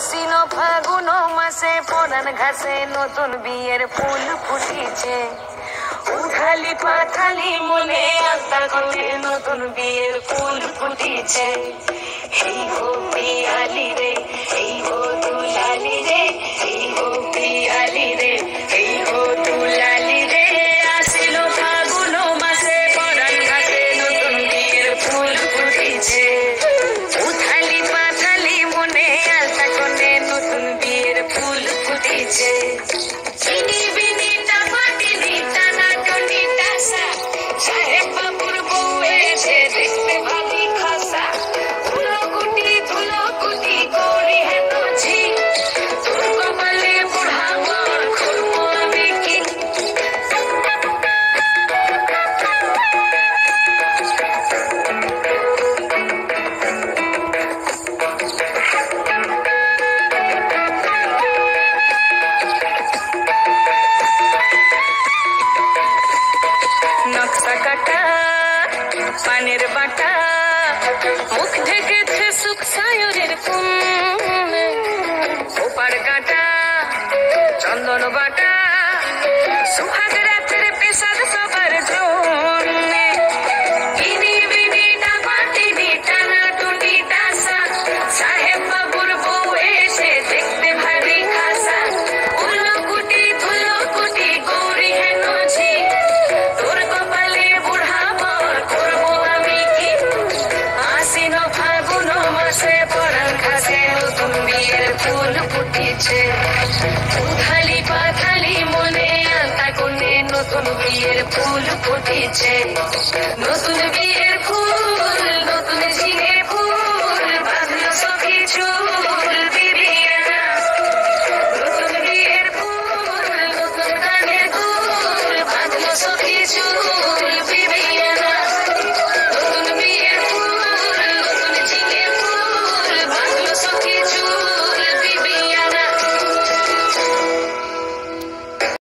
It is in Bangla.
আশ্বিন ফাগুন মাসে পরান ঘাসে নতুন বিয়ের ফুল ফুটিছে। উথালি পাথালি মনে আলতা করে নতুন বিয়ের ফুল ফুটিছে। এই গো পিয়ালি রে, এই গো দুলালি রে, এই গো পিয়ালি রে, এই গো দুলালি রে। আশ্বিন ফাগুন মাসে পরান ঘাসে নতুন বিয়ের ফুল ফুটিছে। উথালি পাথালি মনে আলতা করে নতুন বিয়ের ফুল ফুটিছে। চিনি বিনি টাপাটিনি টানা টনি টাসা, সাহেব বাবুর বউ এসে দেখতে ভারী খাসা। ধুলো কুটি করি হেন ঝি, তোর কপালে বুড়া মার করবো আমি কি। নকশা কাটা পানের বাটা, মুখ ঢেকেছে সুখ সায়রের কুম। ওপার কাটা চন্দন বাটা, সুহাগ রাতের পেশাদ সবার জন্যে। ইনি বিনি টাপাটিনি টানা টুনি টাসা, সাহেব বাবুর বউ এসে দেখতে ভারী খাসা। ধুলো কুটি গৌরী হেন ঝি, তোর কপালে বুড়া বর করবো আমি কি। আশ্বিন ফাগুন মাসে পরান ঘাসে নতুন বিয়ের ফুল ফুটিছে। উথালি পাথালি মনে আলতা কোণে নতুন বিয়ের ফুল ফুটিছে। নতুন বিয়ে